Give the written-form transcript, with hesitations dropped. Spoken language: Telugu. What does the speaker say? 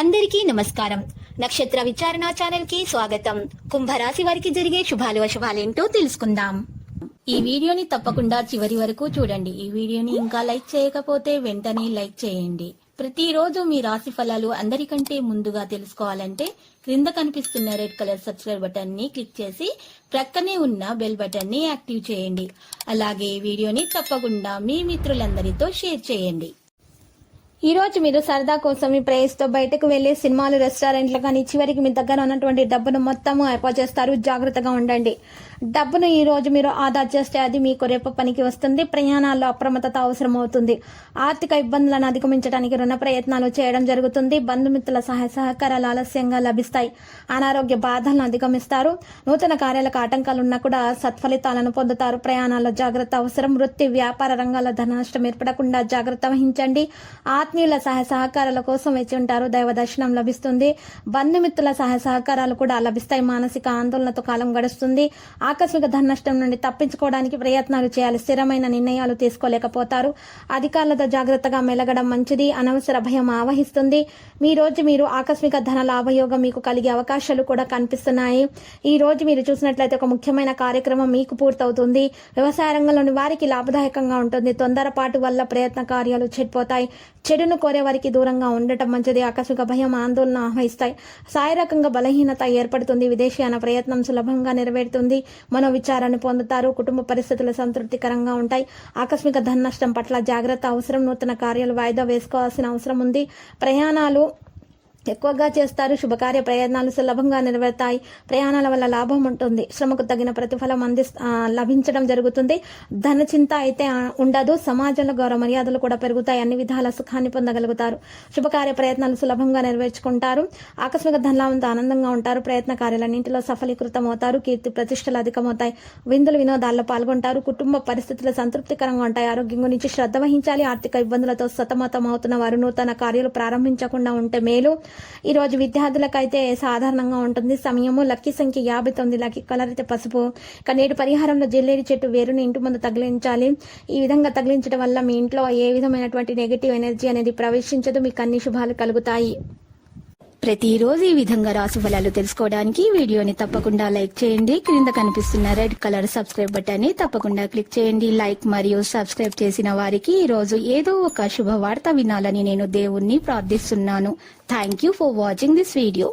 అందరికీ నమస్కారం. నక్షత్ర విచారణ ఛానల్ కి స్వాగతం. కుంభరాశి వారికి జరిగే శుభాలు అశుభాలేంటో తెలుసుకుందాం. ఈ వీడియోని తప్పకుండా చివరి వరకు చూడండి. ఈ వీడియోని ఇంకా లైక్ చేయకపోతే వెంటనే లైక్ చేయండి. ప్రతిరోజు మీ రాశి ఫలాలు అందరికంటే ముందుగా తెలుసుకోవాలంటే క్రింద కనిపిస్తున్న రెడ్ కలర్ సబ్స్క్రైబ్ బటన్ ని క్లిక్ చేసి ప్రక్కనే ఉన్న బెల్ బటన్ ని యాక్టివ్ చేయండి. అలాగే ఈ వీడియోని తప్పకుండా మీ మిత్రులందరితో షేర్ చేయండి. ఈ రోజు మీరు సరదా కోసం మీ ప్రేయస్తో బయటకు వెళ్లి సినిమాలు, రెస్టారెంట్లు కానీ చివరికి మీ దగ్గర ఉన్నటువంటి డబ్బును మొత్తము అయిపోచేస్తారు. జాగ్రత్తగా ఉండండి. డబ్బును ఈ రోజు మీరు ఆదా చేస్తే అది మీకు రేపు పనికి వస్తుంది. ప్రయాణాల్లో అప్రమత్తత అవసరం అవుతుంది. ఆర్థిక ఇబ్బందులను అధిగమించడానికి రుణ ప్రయత్నాలు చేయడం జరుగుతుంది. బంధుమిత్రుల సహాయ సహకారాలు ఆలస్యంగా లభిస్తాయి. అనారోగ్య బాధలను అధిగమిస్తారు. నూతన కార్యాలకు ఆటంకాలున్నా కూడా సత్ఫలితాలను పొందుతారు. ప్రయాణాల్లో జాగ్రత్త అవసరం. వృత్తి, వ్యాపార రంగాల్లో ధన నష్టం ఏర్పడకుండా జాగ్రత్త వహించండి. ఆత్మీయుల సహాయ సహకారాల కోసం వేచి ఉంటారు. దైవ దర్శనం లభిస్తుంది. బంధుమిత్రుల సహాయ సహకారాలు కూడా లభిస్తాయి. మానసిక ఆందోళనతో కాలం గడుస్తుంది. ఆకస్మిక ధన నష్టం నుండి తప్పించుకోవడానికి ప్రయత్నాలు చేయాలి. స్థిరమైన నిర్ణయాలు తీసుకోలేకపోతారు. అధికారులతో జాగ్రత్తగా మెలగడం మంచిది. అనవసర భయం ఆవహిస్తుంది. మీరు ఆకస్మిక ధన లాభయోగం మీకు కలిగే అవకాశాలు కూడా కనిపిస్తున్నాయి. ఈ రోజు మీరు చూసినట్లయితే ఒక ముఖ్యమైన కార్యక్రమం మీకు పూర్తవుతుంది. వ్యవసాయ రంగంలోని వారికి లాభదాయకంగా ఉంటుంది. తొందరపాటు వల్ల ప్రయత్న కార్యాలు చెడిపోతాయి. చెడును కోరే వారికి దూరంగా ఉండటం మంచిది. ఆకస్మిక భయం, ఆందోళన ఆహ్వానిస్తాయి. శారీరకంగా బలహీనత ఏర్పడుతుంది. విదేశీయాన ప్రయత్నం సులభంగా నెరవేరుతుంది. మనోవిచారాన్ని పొందుతారు. కుటుంబ పరిస్థితులు సంతృప్తికరంగా ఉంటాయి. ఆకస్మిక ధన నష్టం పట్ల జాగ్రత్త అవసరం. నూతన కార్యాలు వాయిదా వేసుకోవాల్సిన అవసరం ఉంది. ప్రయాణాలు ఎక్కువగా చేస్తారు. శుభకార్య ప్రయత్నాలు సులభంగా నెరవేరుతాయి. ప్రయాణాల వల్ల లాభం ఉంటుంది. శ్రమకు తగిన ప్రతిఫలం లభించడం జరుగుతుంది. ధన చింత అయితే ఉండదు. సమాజంలో గౌరవ మర్యాదలు కూడా పెరుగుతాయి. అన్ని విధాల సుఖాన్ని పొందగలుగుతారు. శుభకార్య ప్రయత్నాలు సులభంగా నెరవేర్చుకుంటారు. ఆకస్మిక ధనలాభంతో ఆనందంగా ఉంటారు. ప్రయత్న కార్యాలన్నింటిలో సఫలీకృతం అవుతారు. కీర్తి ప్రతిష్టలు అధికమవుతాయి. విందులు, వినోదాల్లో పాల్గొంటారు. కుటుంబ పరిస్థితులు సంతృప్తికరంగా ఉంటాయి. ఆరోగ్యం గురించి శ్రద్ధ వహించాలి. ఆర్థిక ఇబ్బందులతో సతమతం అవుతున్న వారు నూతన కార్యాలు ప్రారంభించకుండా ఉంటే మేలు. ఈ రోజు విద్యార్థులకైతే సాధారణంగా ఉంటుంది. సమయము లక్కీ సంఖ్య 59. లక్కీ కలర్ అయితే పసుపు. నేటి పరిహారంలో జిల్లేడి చెట్టు వేరుని ఇంటి ముందు తగిలించాలి. ఈ విధంగా తగిలించడం వల్ల మీ ఇంట్లో ఏ విధమైనటువంటి నెగిటివ్ ఎనర్జీ అనేది ప్రవేశించదు. మీకు అన్ని శుభాలు కలుగుతాయి. ప్రతిరోజు ఈ విధంగా రాశి ఫలాలు తెలుసుకోవడానికి వీడియోని తప్పకుండా లైక్ చేయండి. క్రింద కనిపిస్తున్న రెడ్ కలర్ సబ్స్క్రైబ్ బటన్ ని తప్పకుండా క్లిక్ చేయండి. లైక్ మరియు సబ్స్క్రైబ్ చేసిన వారికి ఈ రోజు ఏదో ఒక శుభవార్త వినాలని నేను దేవుణ్ణి ప్రార్థిస్తున్నాను. Thank you for watching this video.